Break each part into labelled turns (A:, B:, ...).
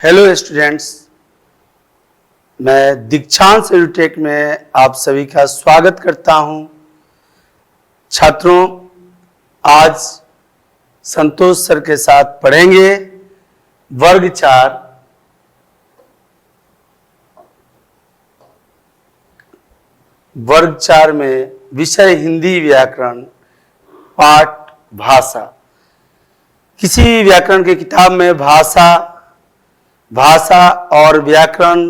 A: Hello students, मैं दीक्षांत edutech में आप सभी का स्वागत करता हूं। छात्रों, आज संतोष सर के साथ पढ़ेंगे वर्ग 4 में विषय हिंदी व्याकरण पाठ भाषा। किसी भी व्याकरण की किताब में भाषा और व्याकरण,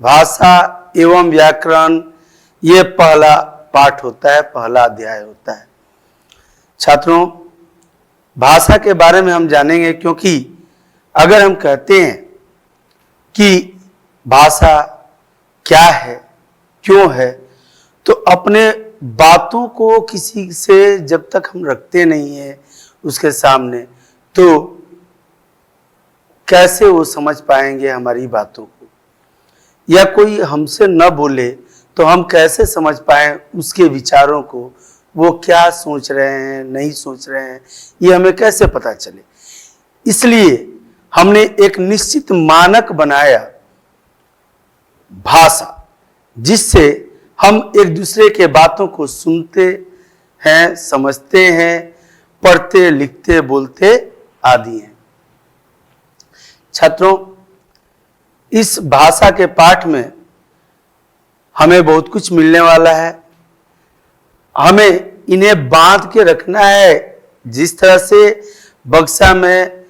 A: भाषा एवं व्याकरण, ये पहला पाठ होता है, पहला अध्याय होता है। छात्रों, भाषा के बारे में हम जानेंगे, क्योंकि अगर हम कहते हैं कि भाषा क्या है, क्यों है, तो अपने बातों को किसी से जब तक हम रखते नहीं हैं उसके सामने, तो कैसे वो समझ पाएंगे हमारी बातों को, या कोई हमसे न बोले तो हम कैसे समझ पाएं उसके विचारों को, वो क्या सोच रहे हैं, नहीं सोच रहे हैं, ये हमें कैसे पता चले। इसलिए हमने एक निश्चित मानक बनाया भाषा, जिससे हम एक दूसरे के बातों को सुनते हैं, समझते हैं, पढ़ते, लिखते, बोलते आदि हैं। छात्रों, इस भाषा के पाठ में हमें बहुत कुछ मिलने वाला है। हमें इन्हें बांध के रखना है, जिस तरह से बक्सा में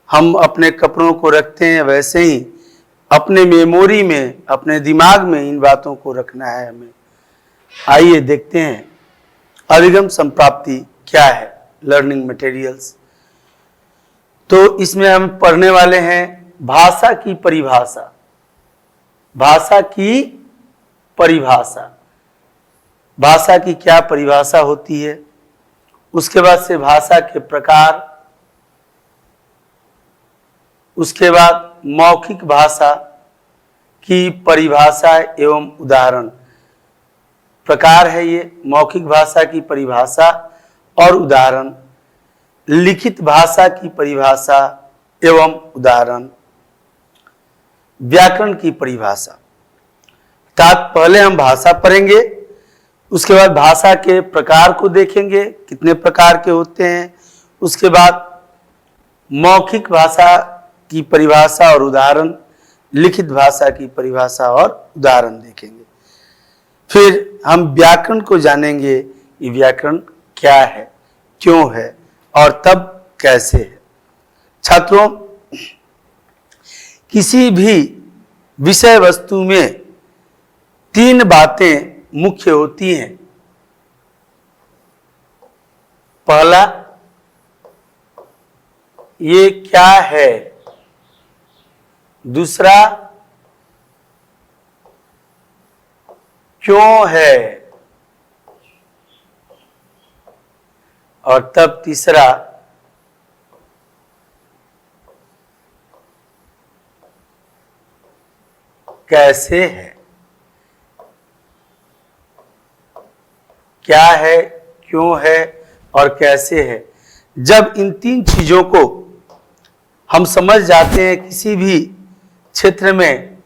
A: हम अपने कपड़ों को रखते हैं, वैसे ही अपने मेमोरी में, अपने दिमाग में इन बातों को रखना है हमें। आइए देखते हैं अधिगम संप्राप्ति क्या है, लर्निंग मटेरियल्स। तो इसमें हम पढ़ने वाले हैं भाषा की परिभाषा। भाषा की परिभाषा, भाषा की क्या परिभाषा होती है, उसके बाद से भाषा के प्रकार, उसके बाद मौखिक भाषा की परिभाषा एवं उदाहरण। प्रकार है ये मौखिक भाषा की परिभाषा और उदाहरण, लिखित भाषा की परिभाषा एवं उदाहरण, व्याकरण की परिभाषा। अर्थात पहले हम भाषा पढ़ेंगे, उसके बाद भाषा के प्रकार को देखेंगे, कितने प्रकार के होते हैं, उसके बाद मौखिक भाषा की परिभाषा और उदाहरण, लिखित भाषा की परिभाषा और उदाहरण देखेंगे। फिर हम व्याकरण को जानेंगे, ये व्याकरण क्या है, क्यों है और तब कैसे है। छात्रों, किसी भी विषय वस्तु में 3 बातें मुख्य होती हैं। पहला, ये क्या है। दूसरा, क्यों है। और तब तीसरा, कैसे है। क्या है, क्यों है और कैसे है। जब इन 3 चीजों को हम समझ जाते हैं किसी भी क्षेत्र में,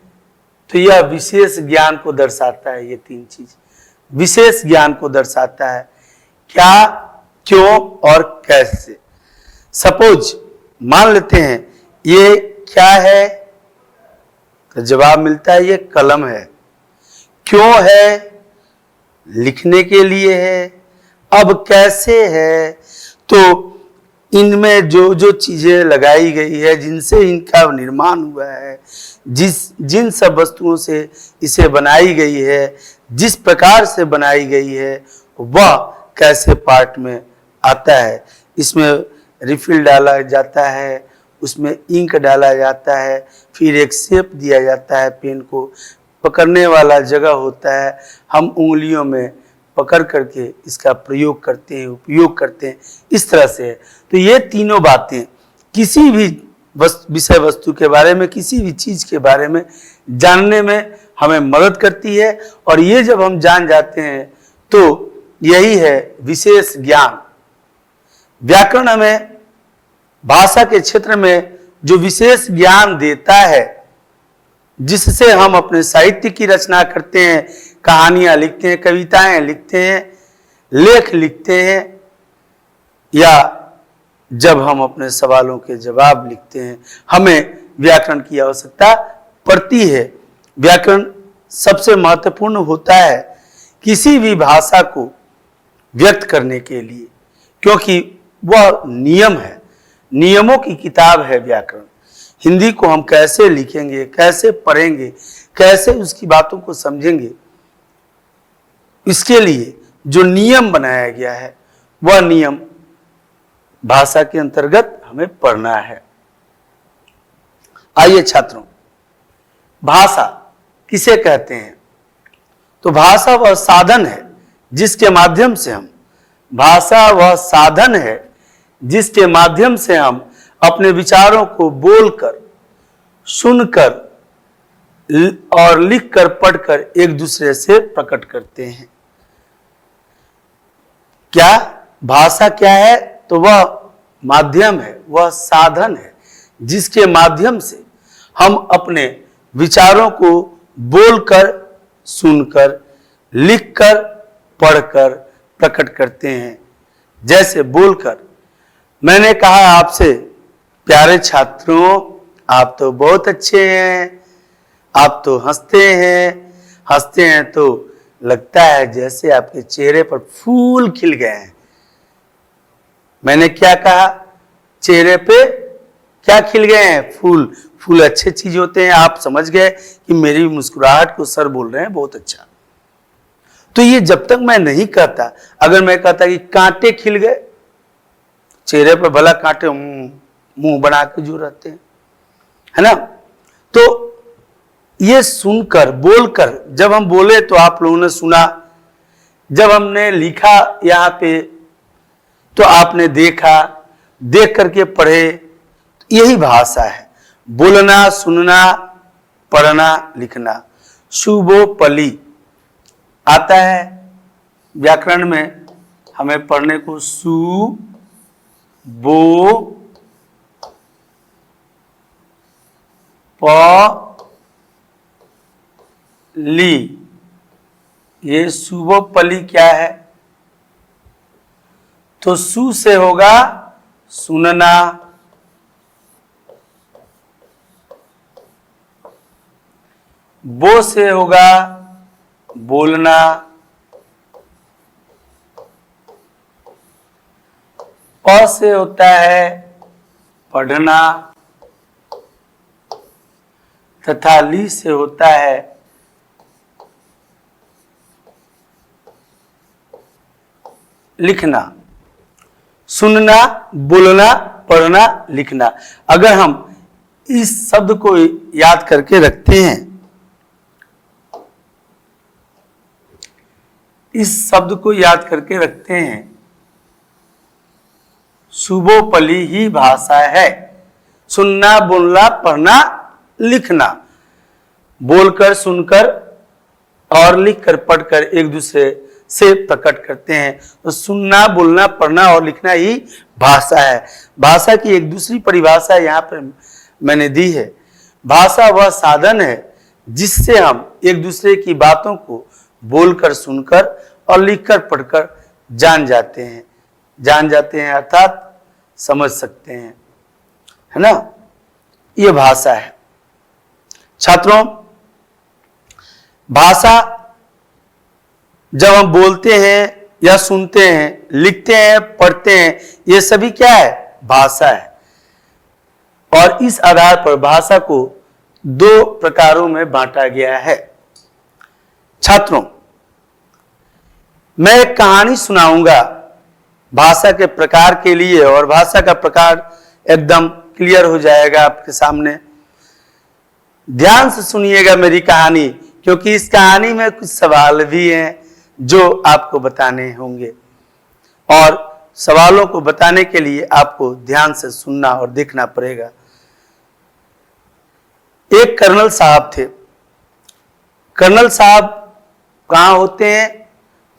A: तो यह विशेष ज्ञान को दर्शाता है। ये 3 चीज विशेष ज्ञान को दर्शाता है, क्या, क्यों और कैसे। सपोज मान लेते हैं ये क्या है, तो जवाब मिलता है ये कलम है। क्यों है, लिखने के लिए है। अब कैसे है, तो इनमें जो जो चीजें लगाई गई है, जिनसे इनका निर्माण हुआ है, जिन सब वस्तुओं से इसे बनाई गई है, जिस प्रकार से बनाई गई है, वह कैसे पार्ट में आता है। इसमें रिफिल डाला जाता है, उसमें इंक डाला जाता है, फिर एक शेप दिया जाता है, पेन को पकड़ने वाला जगह होता है, हम उंगलियों में पकड़ करके इसका प्रयोग करते हैं, उपयोग करते हैं, इस तरह से है। तो ये तीनों बातें किसी भी विषय वस्तु के बारे में, किसी भी चीज के बारे में जानने में हमें मदद करती है। और ये जब हम जान जाते हैं तो यही है विशेष ज्ञान। व्याकरण हमें भाषा के क्षेत्र में जो विशेष ज्ञान देता है, जिससे हम अपने साहित्य की रचना करते हैं, कहानियां लिखते हैं, कविताएं लिखते हैं, लेख लिखते हैं, या जब हम अपने सवालों के जवाब लिखते हैं, हमें व्याकरण की आवश्यकता पड़ती है। व्याकरण सबसे महत्वपूर्ण होता है किसी भी भाषा को व्यक्त करने के लिए, क्योंकि वह नियम है, नियमों की किताब है व्याकरण। हिंदी को हम कैसे लिखेंगे, कैसे पढ़ेंगे, कैसे उसकी बातों को समझेंगे, इसके लिए जो नियम बनाया गया है वह नियम भाषा के अंतर्गत हमें पढ़ना है। आइए छात्रों, भाषा किसे कहते हैं? तो भाषा वह साधन है जिसके माध्यम से हम भाषा वह साधन है जिसके माध्यम से हम अपने विचारों को बोलकर, सुनकर और लिखकर, पढ़कर एक दूसरे से प्रकट करते हैं। क्या भाषा क्या है? तो वह माध्यम है, वह साधन है जिसके माध्यम से हम अपने विचारों को बोलकर, सुनकर, लिखकर, पढ़कर प्रकट करते हैं। जैसे बोलकर मैंने कहा आपसे, प्यारे छात्रों, आप तो बहुत अच्छे हैं, आप तो हंसते हैं तो लगता है जैसे आपके चेहरे पर फूल खिल गए हैं। मैंने क्या कहा? चेहरे पे क्या खिल गए हैं? फूल। फूल अच्छे चीज होते हैं। आप समझ गए कि मेरी मुस्कुराहट को सर बोल रहे हैं, बहुत अच्छा। तो ये जब तक मैं नहीं कहता, अगर मैं कहता कि कांटे खिल गए चेहरे पर, भला कांटे मुंह बना के जो रहते हैं, है ना? तो ये सुनकर, बोलकर, जब हम बोले तो आप लोगों ने सुना, जब हमने लिखा यहाँ पे तो आपने देखा, देख करके पढ़े, यही भाषा है। बोलना, सुनना, पढ़ना, लिखना। शुभोपली आता है व्याकरण में हमें पढ़ने को, सु बो प ली। ये शुभोपली क्या है? तो सु से होगा सुनना, बो से होगा बोलना, प से होता है पढ़ना, तथा ली से होता है लिखना। सुनना, बोलना, पढ़ना, लिखना। अगर हम इस शब्द को याद करके रखते हैं, इस शब्द को याद करके रखते हैं, शुभोपली ही भाषा है। सुनना, बोलना, पढ़ना, लिखना। बोलकर, सुनकर और लिखकर, पढ़कर एक दूसरे से प्रकट करते हैं। तो सुनना, बोलना, पढ़ना और लिखना ही भाषा है। भाषा की एक दूसरी परिभाषा यहाँ पर मैंने दी है। भाषा वह साधन है जिससे हम एक दूसरे की बातों को बोलकर, सुनकर और लिखकर, पढ़कर जान जाते हैं अर्थात समझ सकते हैं, है ना? यह भाषा है। छात्रों, भाषा जब हम बोलते हैं या सुनते हैं, लिखते हैं, पढ़ते हैं, ये सभी क्या है? भाषा है। और इस आधार पर भाषा को दो प्रकारों में बांटा गया है। छात्रों, मैं एक कहानी सुनाऊंगा भाषा के प्रकार के लिए, और भाषा का प्रकार एकदम क्लियर हो जाएगा आपके सामने। ध्यान से सुनिएगा मेरी कहानी, क्योंकि इस कहानी में कुछ सवाल भी हैं जो आपको बताने होंगे, और सवालों को बताने के लिए आपको ध्यान से सुनना और देखना पड़ेगा। एक कर्नल साहब थे। कर्नल साहब कहाँ होते हैं?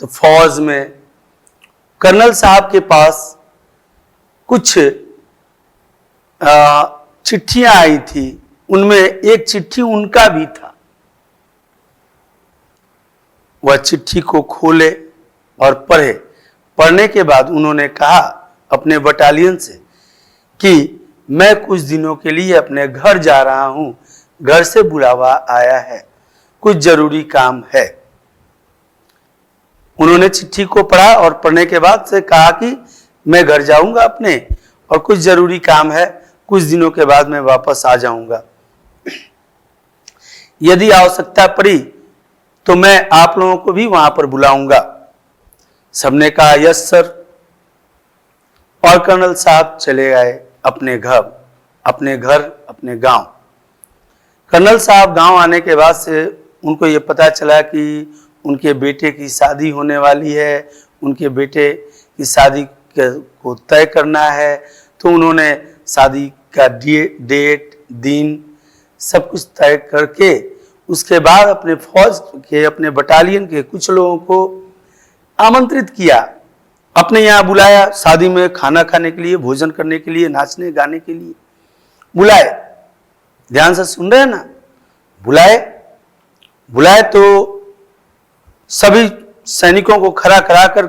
A: तो फौज में। कर्नल साहब के पास कुछ चिट्ठियां आई थी, उनमें एक चिट्ठी उनका भी था। वह चिट्ठी को खोले और पढ़े। पढ़ने के बाद उन्होंने कहा अपने बटालियन से कि मैं कुछ दिनों के लिए अपने घर जा रहा हूं, घर से बुलावा आया है, कुछ जरूरी काम है। उन्होंने चिट्ठी को पढ़ा और पढ़ने के बाद से कहा कि मैं घर जाऊंगा अपने, और कुछ जरूरी काम है, कुछ दिनों के बाद मैं वापस आ जाऊंगा। यदि आवश्यकता पड़ी तो मैं आप लोगों को भी वहां पर बुलाऊंगा। सबने कहा यस सर, और कर्नल साहब चले गए अपने गांव। कर्नल साहब गांव आने के बाद से उनको ये पता चला कि उनके बेटे की शादी होने वाली है, उनके बेटे की शादी को तय करना है। तो उन्होंने शादी का डेट, दिन सब कुछ तय करके उसके बाद अपने फौज के, अपने बटालियन के कुछ लोगों को आमंत्रित किया, अपने यहाँ बुलाया, शादी में खाना खाने के लिए, भोजन करने के लिए, नाचने गाने के लिए बुलाए। ध्यान से सुन रहे हैं ना? बुलाए तो सभी सैनिकों को खड़ा कराकर,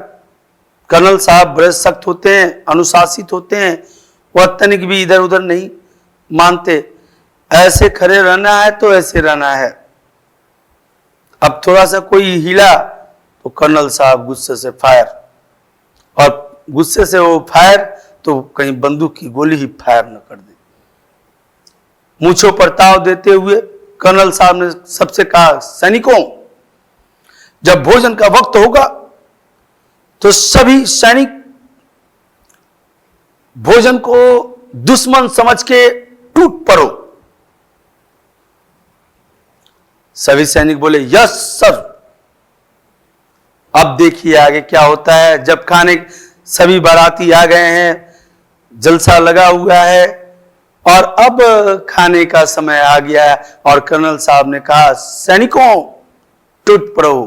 A: कर्नल साहब बड़े सख्त होते हैं, अनुशासित होते हैं, वह तनिक भी इधर उधर नहीं मानते। ऐसे खड़े रहना है तो ऐसे रहना है। अब थोड़ा सा कोई हिला तो कर्नल साहब गुस्से से फायर, और गुस्से से वो फायर तो कहीं बंदूक की गोली ही फायर न कर दे। मूंछों पर ताव देते हुए कर्नल साहब ने सबसे कहा, सैनिकों, जब भोजन का वक्त होगा तो सभी सैनिक भोजन को दुश्मन समझ के टूट पड़ो। सभी सैनिक बोले यस सर। अब देखिए आगे क्या होता है। जब खाने, सभी बाराती आ गए हैं, जलसा लगा हुआ है, और अब खाने का समय आ गया है, और कर्नल साहब ने कहा, सैनिकों टूट पड़ो।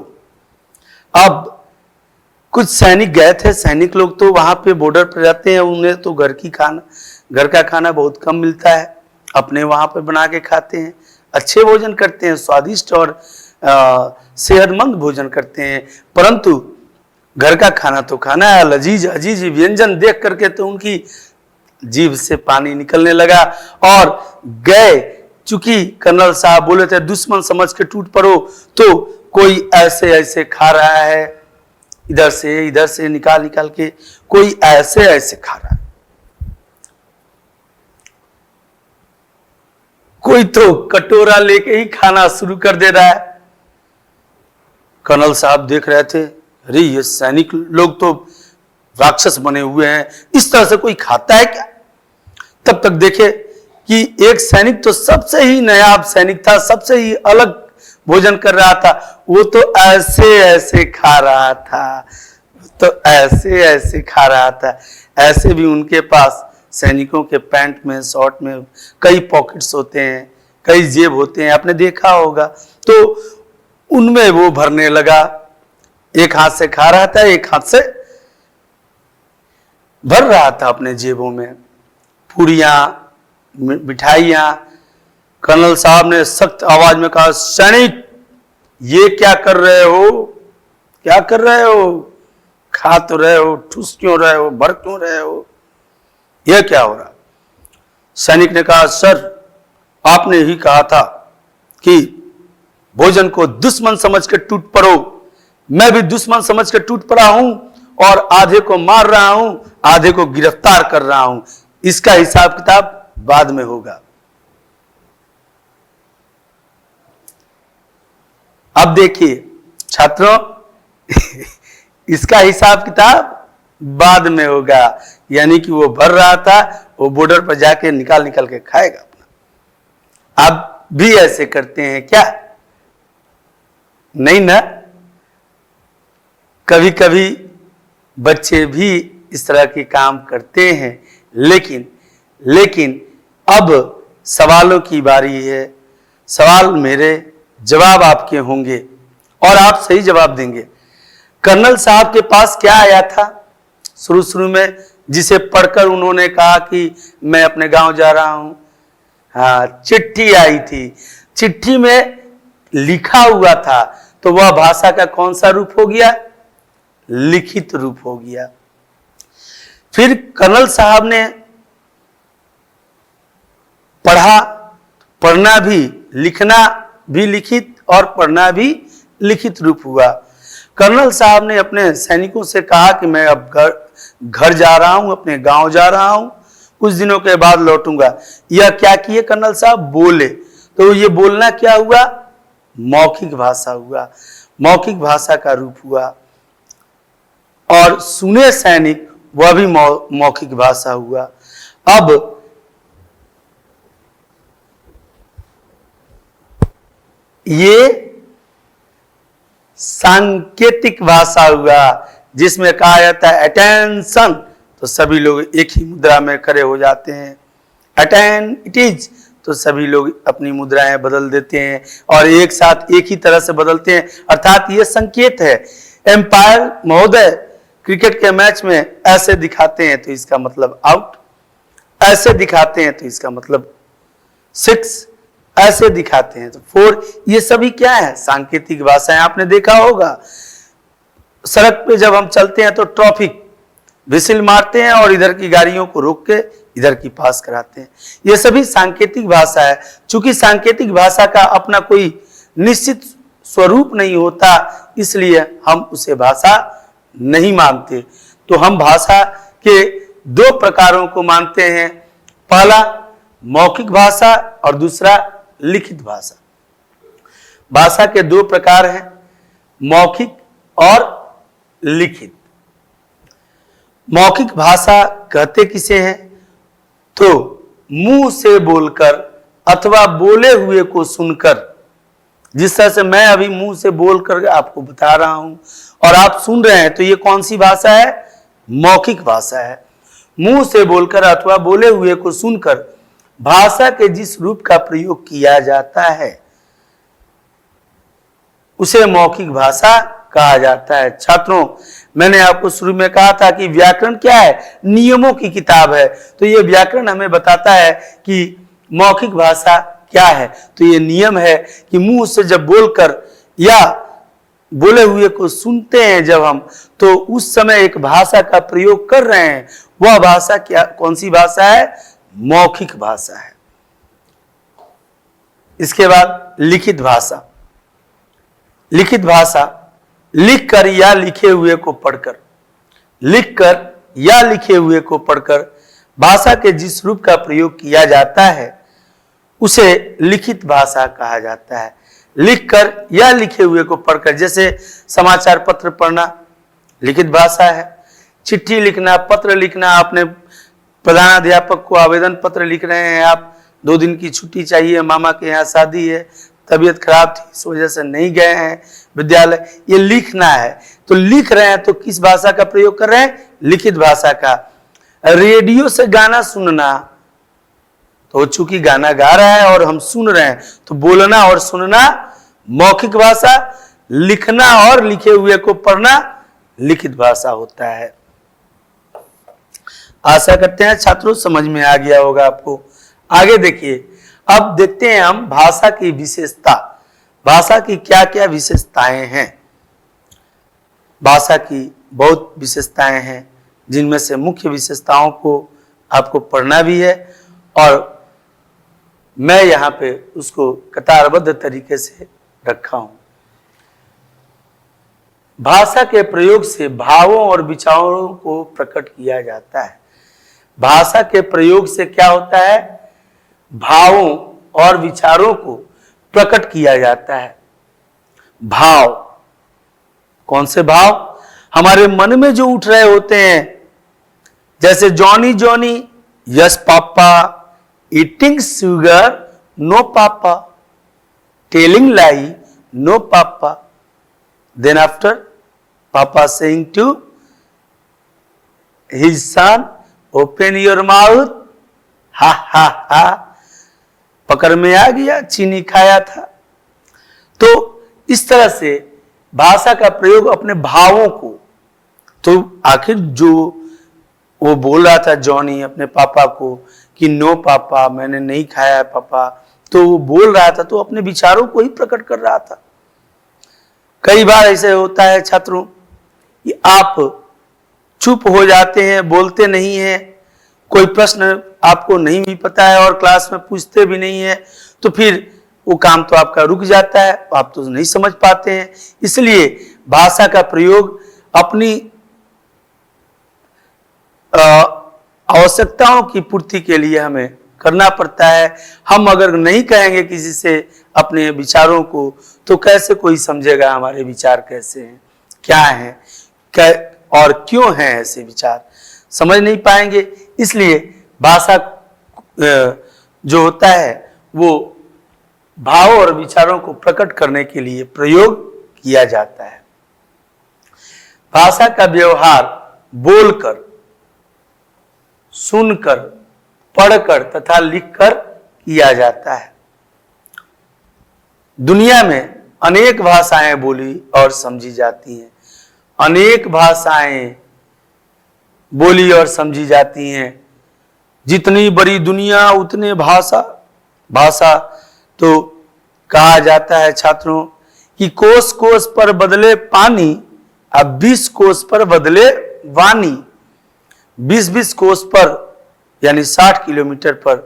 A: अब कुछ सैनिक गए थे, सैनिक लोग तो वहां पे बॉर्डर पर रहते हैं, उन्हें तो घर का खाना बहुत कम मिलता है, अपने वहां पे बना के खाते हैं, अच्छे भोजन करते हैं, स्वादिष्ट और सेहतमंद भोजन करते हैं। परंतु घर का खाना तो खाना है, लजीज अजीज व्यंजन देख करके तो उनकी जीभ से पानी निकलने लगा और गए। चूंकि कर्नल साहब बोले थे दुश्मन समझ के टूट पड़ो, तो कोई ऐसे ऐसे खा रहा है, इधर से निकाल के, कोई ऐसे खा रहा है, कोई तो कटोरा लेके ही खाना शुरू कर दे रहा है। कर्नल साहब देख रहे थे, अरे ये सैनिक लोग तो राक्षस बने हुए हैं, इस तरह से कोई खाता है क्या? तब तक देखे कि एक सैनिक तो सबसे ही नायाब सैनिक था, सबसे ही अलग भोजन कर रहा था, वो तो ऐसे खा रहा था, ऐसे भी उनके पास सैनिकों के पैंट में, शॉर्ट में कई पॉकेट्स होते हैं, कई जेब होते हैं, आपने देखा होगा। तो उनमें वो भरने लगा, एक हाथ से खा रहा था, एक हाथ से भर रहा था अपने जेबों में पूरियां, मिठाइयां। कर्नल साहब ने सख्त आवाज में कहा, सैनिक ये क्या कर रहे हो? खा तो रहे हो, ठूस क्यों रहे हो, भर क्यों रहे हो, यह क्या हो रहा? सैनिक ने कहा, सर आपने ही कहा था कि भोजन को दुश्मन समझ के टूट पड़ो, मैं भी दुश्मन समझ के टूट पड़ा हूं, और आधे को मार रहा हूं, आधे को गिरफ्तार कर रहा हूं, इसका हिसाब किताब बाद में होगा। अब देखिए छात्रों, इसका हिसाब किताब बाद में होगा, यानी कि वो भर रहा था, वो बॉर्डर पर जाके निकाल के खाएगा अपना। आप भी ऐसे करते हैं क्या? नहीं ना? कभी कभी बच्चे भी इस तरह के काम करते हैं, लेकिन अब सवालों की बारी है। सवाल मेरे, जवाब आपके होंगे और आप सही जवाब देंगे। कर्नल साहब के पास क्या आया था शुरू में, जिसे पढ़कर उन्होंने कहा कि मैं अपने गांव जा रहा हूं? हाँ, चिट्ठी आई थी, चिट्ठी में लिखा हुआ था, तो वह भाषा का कौन सा रूप हो गया? लिखित रूप हो गया। फिर कर्नल साहब ने पढ़ा, पढ़ना भी, लिखना भी लिखित और पढ़ना भी लिखित रूप हुआ। कर्नल साहब ने अपने सैनिकों से कहा कि मैं अब घर जा रहा हूं, अपने गांव जा रहा हूं, कुछ दिनों के बाद लौटूंगा। यह क्या किए कर्नल साहब? बोले। तो ये बोलना क्या हुआ? मौखिक भाषा हुआ, मौखिक भाषा का रूप हुआ। और सुने सैनिक, वह भी मौखिक भाषा हुआ। अब ये सांकेतिक भाषा हुआ, जिसमें कहा जाता है अटेंशन, तो सभी लोग एक ही मुद्रा में खड़े हो जाते हैं। अटेन इट इज, तो सभी लोग अपनी मुद्राएं बदल देते हैं और एक साथ एक ही तरह से बदलते हैं, अर्थात ये संकेत है। एम्पायर महोदय क्रिकेट के मैच में ऐसे दिखाते हैं तो इसका मतलब आउट, ऐसे दिखाते हैं तो इसका मतलब 6, ऐसे दिखाते हैं तो 4। ये सभी क्या है? सांकेतिक भाषाएं। आपने देखा होगा सड़क पे जब हम चलते हैं तो ट्रैफिक विसिल मारते हैं और इधर की गाड़ियों को रोक के इधर की पास कराते हैं। ये सभी सांकेतिक भाषा है। चूंकि सांकेतिक भाषा का अपना कोई निश्चित स्वरूप नहीं होता, इसलिए हम उसे भाषा नहीं मानते। तो हम भाषा के 2 प्रकारों को मानते हैं, पहला मौखिक भाषा और दूसरा लिखित भाषा। भाषा के 2 प्रकार हैं, मौखिक और लिखित। मौखिक भाषा कहते किसे हैं? तो मुंह से बोलकर अथवा बोले हुए को सुनकर, जिस तरह से मैं अभी मुंह से बोलकर आपको बता रहा हूं और आप सुन रहे हैं, तो ये कौन सी भाषा है? मौखिक भाषा है। मुंह से बोलकर अथवा बोले हुए को सुनकर भाषा के जिस रूप का प्रयोग किया जाता है उसे मौखिक भाषा कहा जाता है। छात्रों, मैंने आपको शुरू में कहा था कि व्याकरण क्या है? नियमों की किताब है। तो ये व्याकरण हमें बताता है कि मौखिक भाषा क्या है। तो ये नियम है कि मुंह से जब बोलकर या बोले हुए को सुनते हैं जब हम, तो उस समय एक भाषा का प्रयोग कर रहे हैं। वह भाषा क्या, कौन सी भाषा है? मौखिक भाषा है। इसके बाद लिखित भाषा। लिखित भाषा लिखकर या लिखे हुए को पढ़कर, लिखकर या लिखे हुए को पढ़कर भाषा के जिस रूप का प्रयोग किया जाता है उसे लिखित भाषा कहा जाता है। लिखकर या लिखे हुए को पढ़कर, जैसे समाचार पत्र पढ़ना लिखित भाषा है, चिट्ठी लिखना, पत्र लिखना। आपने प्रधानाध्यापक को आवेदन पत्र लिख रहे हैं, आप 2 दिन की छुट्टी चाहिए, मामा के यहाँ शादी है, तबीयत खराब थी, इस वजह से नहीं गए हैं विद्यालय, ये लिखना है। तो लिख रहे हैं तो किस भाषा का प्रयोग कर रहे हैं? लिखित भाषा का। रेडियो से गाना सुनना, तो चूंकि गाना गा रहा है और हम सुन रहे हैं, तो बोलना और सुनना मौखिक भाषा, लिखना और लिखे हुए को पढ़ना लिखित भाषा होता है। आशा करते हैं छात्रों समझ में आ गया होगा आपको। आगे देखिए, अब देखते हैं हम भाषा की विशेषता। भाषा की क्या क्या विशेषताएं हैं? भाषा की बहुत विशेषताएं हैं, जिनमें से मुख्य विशेषताओं को आपको पढ़ना भी है और मैं यहाँ पे उसको कतारबद्ध तरीके से रखा हूं। भाषा के प्रयोग से भावों और विचारों को प्रकट किया जाता है। भाषा के प्रयोग से क्या होता है? भावों और विचारों को प्रकट किया जाता है। भाव, कौन से भाव? हमारे मन में जो उठ रहे होते हैं, जैसे Johnny Johnny, yes papa, eating sugar, no papa, telling lie, no papa, then after papa saying to his son, open your mouth, ha ha हा, पकड़ में आ गया, चीनी खाया था। तो इस तरह से भाषा का प्रयोग अपने भावों को, तो आखिर जो वो बोल रहा था जॉनी अपने पापा को कि नो पापा, मैंने नहीं खाया है पापा, तो वो बोल रहा था तो अपने विचारों को ही प्रकट कर रहा था। कई बार ऐसे होता है छात्रों कि आप चुप हो जाते हैं, बोलते नहीं हैं, कोई प्रश्न आपको नहीं भी पता है और क्लास में पूछते भी नहीं है, तो फिर वो काम तो आपका रुक जाता है, आप तो नहीं समझ पाते हैं। इसलिए भाषा का प्रयोग अपनी आवश्यकताओं की पूर्ति के लिए हमें करना पड़ता है। हम अगर नहीं कहेंगे किसी से अपने विचारों को, तो कैसे कोई समझेगा हमारे विचार कैसे हैं, क्या हैं, क्या और क्यों हैं ऐसे विचार, समझ नहीं पाएंगे। इसलिए भाषा जो होता है वो भाव और विचारों को प्रकट करने के लिए प्रयोग किया जाता है। भाषा का व्यवहार बोलकर, सुनकर, पढ़कर तथा लिखकर किया जाता है। दुनिया में अनेक भाषाएं बोली और समझी जाती हैं। अनेक भाषाएं बोली और समझी जाती हैं। जितनी बड़ी दुनिया उतने भाषा। भाषा तो कहा जाता है छात्रों कि कोस कोस पर बदले पानी, अब 20 कोस पर बदले वाणी। 20-20 कोस पर यानी 60 किलोमीटर पर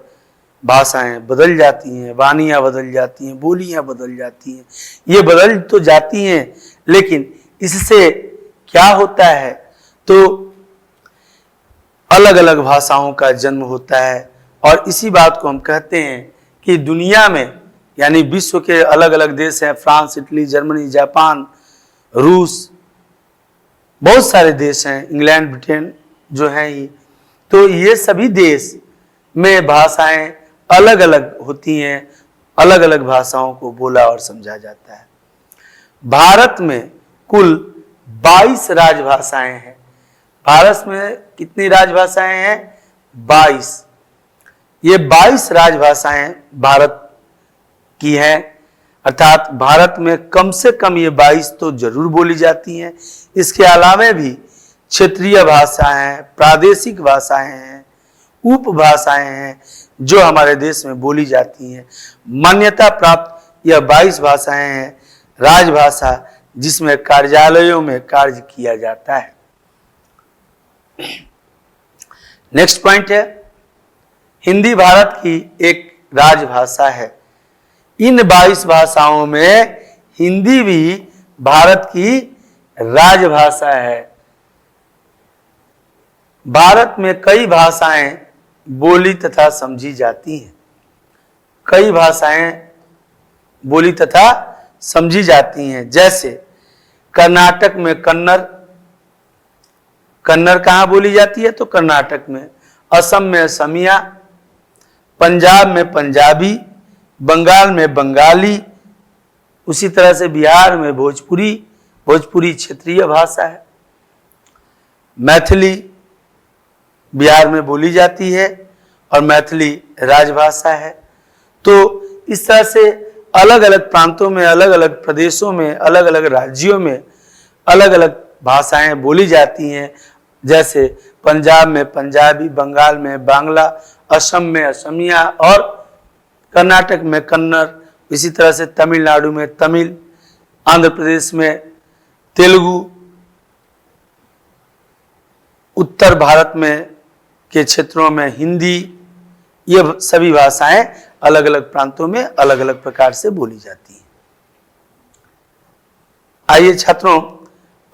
A: भाषाएं बदल जाती हैं, वाणियां बदल जाती हैं, बोलियां बदल जाती हैं। ये बदल तो जाती हैं, लेकिन इससे क्या होता है, तो अलग अलग भाषाओं का जन्म होता है। और इसी बात को हम कहते हैं कि दुनिया में यानी विश्व के अलग अलग देश हैं, फ्रांस, इटली, जर्मनी, जापान, रूस, बहुत सारे देश हैं, इंग्लैंड, ब्रिटेन जो हैं ही, तो ये सभी देश में भाषाएं अलग अलग होती हैं। अलग अलग भाषाओं को बोला और समझा जाता है। भारत में कुल 22 राजभाषाएं हैं। भारत में कितनी राजभाषाएं हैं? 22। ये 22 राजभाषाएं भारत की हैं, अर्थात भारत में कम से कम ये 22 तो जरूर बोली जाती हैं। इसके अलावा भी क्षेत्रीय भाषाएं, प्रादेशिक भाषाएं हैं, उपभाषाएं हैं जो हमारे देश में बोली जाती हैं। मान्यता प्राप्त यह 22 भाषाएं हैं राजभाषा, जिसमें कार्यालयों में कार्य किया जाता है। नेक्स्ट पॉइंट है, हिंदी भारत की एक राजभाषा है। इन 22 भाषाओं में हिंदी भी भारत की राजभाषा है। भारत में कई भाषाएं बोली तथा समझी जाती हैं। कई भाषाएं बोली तथा समझी जाती हैं, जैसे कर्नाटक में कन्नड़। कन्नड़ कहाँ बोली जाती है? तो कर्नाटक में। असम में असमिया, पंजाब में पंजाबी, बंगाल में बंगाली, उसी तरह से बिहार में भोजपुरी। भोजपुरी क्षेत्रीय भाषा है। मैथिली बिहार में बोली जाती है और मैथिली राजभाषा है। तो इस तरह से अलग अलग प्रांतों में, अलग अलग प्रदेशों में, अलग अलग राज्यों में अलग अलग भाषाएं बोली जाती हैं। जैसे पंजाब में पंजाबी, बंगाल में बांग्ला, असम में असमिया और कर्नाटक में कन्नड़। इसी तरह से तमिलनाडु में तमिल, आंध्र प्रदेश में तेलुगु, उत्तर भारत में के क्षेत्रों में हिंदी। ये सभी भाषाएं अलग अलग प्रांतों में अलग अलग प्रकार से बोली जाती हैं। आइए छात्रों,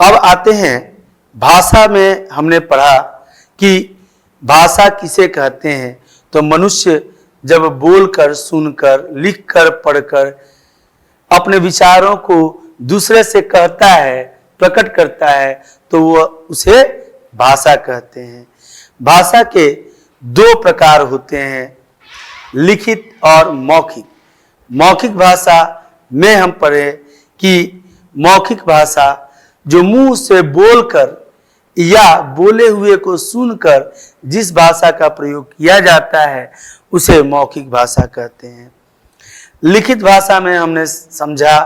A: अब आते हैं भाषा में। हमने पढ़ा कि भाषा किसे कहते हैं। तो मनुष्य जब बोलकर, सुनकर, लिखकर, पढ़कर अपने विचारों को दूसरे से कहता है, प्रकट करता है, तो वो उसे भाषा कहते हैं। भाषा के 2 प्रकार होते हैं, लिखित और मौखिक। मौखिक भाषा में हम पढ़े कि मौखिक भाषा जो मुंह से बोलकर या बोले हुए को सुनकर जिस भाषा का प्रयोग किया जाता है उसे मौखिक भाषा कहते हैं। लिखित भाषा में हमने समझा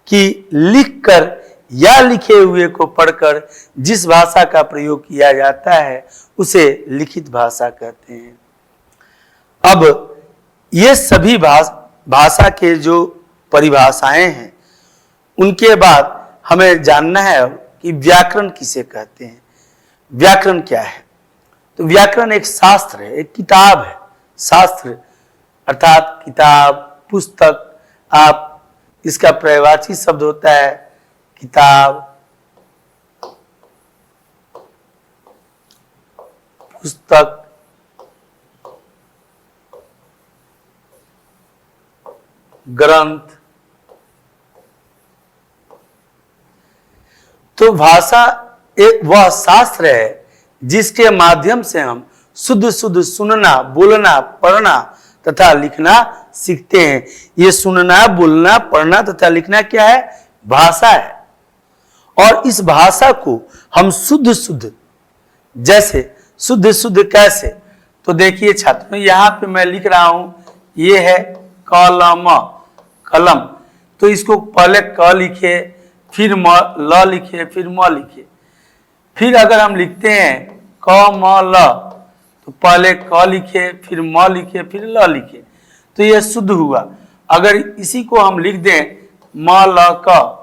A: कि लिखकर या लिखे हुए को पढ़कर जिस भाषा का प्रयोग किया जाता है उसे लिखित भाषा कहते हैं। अब ये सभी भाषा के जो परिभाषाएं हैं, उनके बाद हमें जानना है कि व्याकरण किसे कहते हैं। व्याकरण क्या है? तो व्याकरण एक शास्त्र है, एक किताब है। शास्त्र अर्थात किताब, पुस्तक। आप इसका पर्यायवाची शब्द होता है किताब, पुस्तक, ग्रंथ। तो भाषा एक वह शास्त्र है जिसके माध्यम से हम शुद्ध शुद्ध सुनना, बोलना, पढ़ना तथा लिखना सीखते हैं। ये सुनना, बोलना, पढ़ना तथा लिखना क्या है? भाषा है। और इस भाषा को हम शुद्ध शुद्ध, जैसे शुद्ध शुद्ध कैसे? तो देखिए छात्रों, यहाँ पे मैं लिख रहा हूं, ये है कलम, कलम। तो इसको पहले क लिखे, फिर ल लिखे, फिर म लिखे। फिर अगर हम लिखते हैं क म ल, तो पहले क लिखे, फिर म लिखे, फिर ल लिखे, तो यह शुद्ध हुआ। अगर इसी को हम लिख दें म ल क,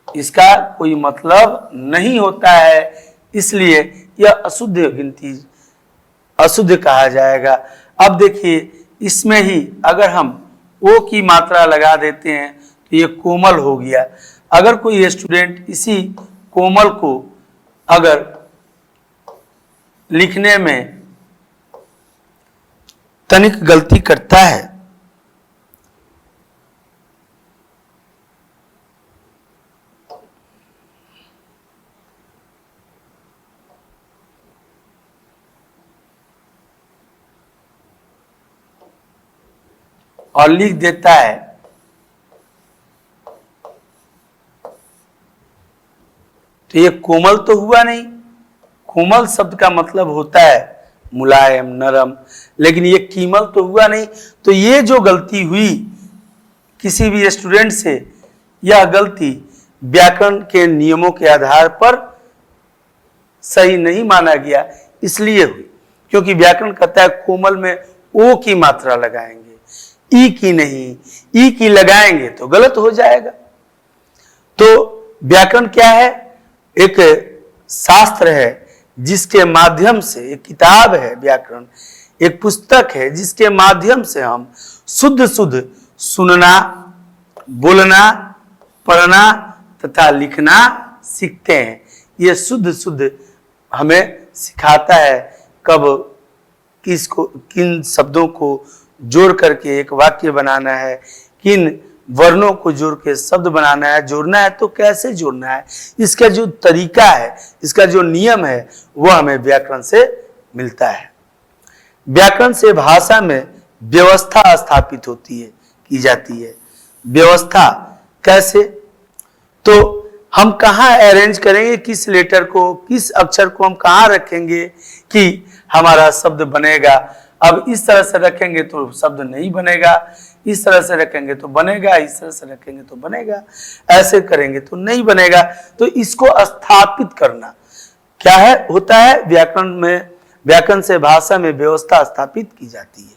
A: इसका कोई मतलब नहीं होता है, इसलिए यह अशुद्ध गिनती, अशुद्ध कहा जाएगा। अब देखिए, इसमें ही अगर हम ओ की मात्रा लगा देते हैं तो ये कोमल हो गया। अगर कोई स्टूडेंट इसी कोमल को अगर लिखने में तनिक गलती करता है और लिख देता है तो ये कोमल तो हुआ नहीं। कोमल शब्द का मतलब होता है मुलायम, नरम, लेकिन ये कीमल तो हुआ नहीं। तो ये जो गलती हुई किसी भी स्टूडेंट से, यह गलती व्याकरण के नियमों के आधार पर सही नहीं माना गया, इसलिए हुई। क्योंकि व्याकरण कहता है कोमल में ओ की मात्रा लगाएंगे, ई की नहीं। ई की लगाएंगे तो गलत हो जाएगा। तो व्याकरण क्या है? एक शास्त्र है जिसके माध्यम से, एक किताब है व्याकरण, एक पुस्तक है जिसके माध्यम से हम शुद्ध शुद्ध सुनना, बोलना, पढ़ना तथा लिखना सीखते हैं। ये शुद्ध शुद्ध हमें सिखाता है कब किसको, किन शब्दों को जोड़ करके एक वाक्य बनाना है, किन वर्णों को जोड़ के शब्द बनाना है। जोड़ना है तो कैसे जोड़ना है, इसका जो तरीका है, इसका जो नियम है, वह हमें व्याकरण से मिलता है। व्याकरण से भाषा में व्यवस्था स्थापित होती है, की जाती है। व्यवस्था कैसे? तो हम कहाँ अरेंज करेंगे, किस लेटर को, किस अक्षर को हम कहाँ रखेंगे कि हमारा शब्द बनेगा। अब इस तरह से रखेंगे तो शब्द नहीं बनेगा, इस तरह से रखेंगे तो बनेगा, इस तरह से रखेंगे तो बनेगा, ऐसे करेंगे तो नहीं बनेगा। तो इसको स्थापित करना क्या है, होता है व्याकरण में। व्याकरण से भाषा में व्यवस्था स्थापित की जाती है,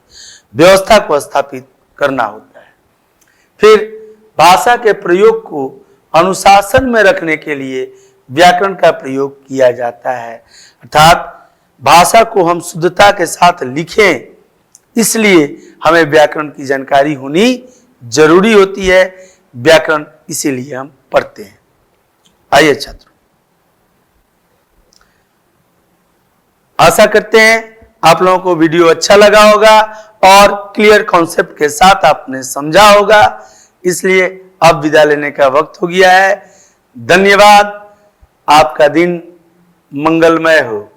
A: व्यवस्था को स्थापित करना होता है। फिर भाषा के प्रयोग को अनुशासन में रखने के लिए व्याकरण का प्रयोग किया जाता है। अर्थात भाषा को हम शुद्धता के साथ लिखें, इसलिए हमें व्याकरण की जानकारी होनी जरूरी होती है। व्याकरण इसीलिए हम पढ़ते हैं। आइए छात्रों, आशा करते हैं आप लोगों को वीडियो अच्छा लगा होगा और क्लियर कॉन्सेप्ट के साथ आपने समझा होगा। इसलिए अब विदा लेने का वक्त हो गया है। धन्यवाद। आपका दिन मंगलमय हो।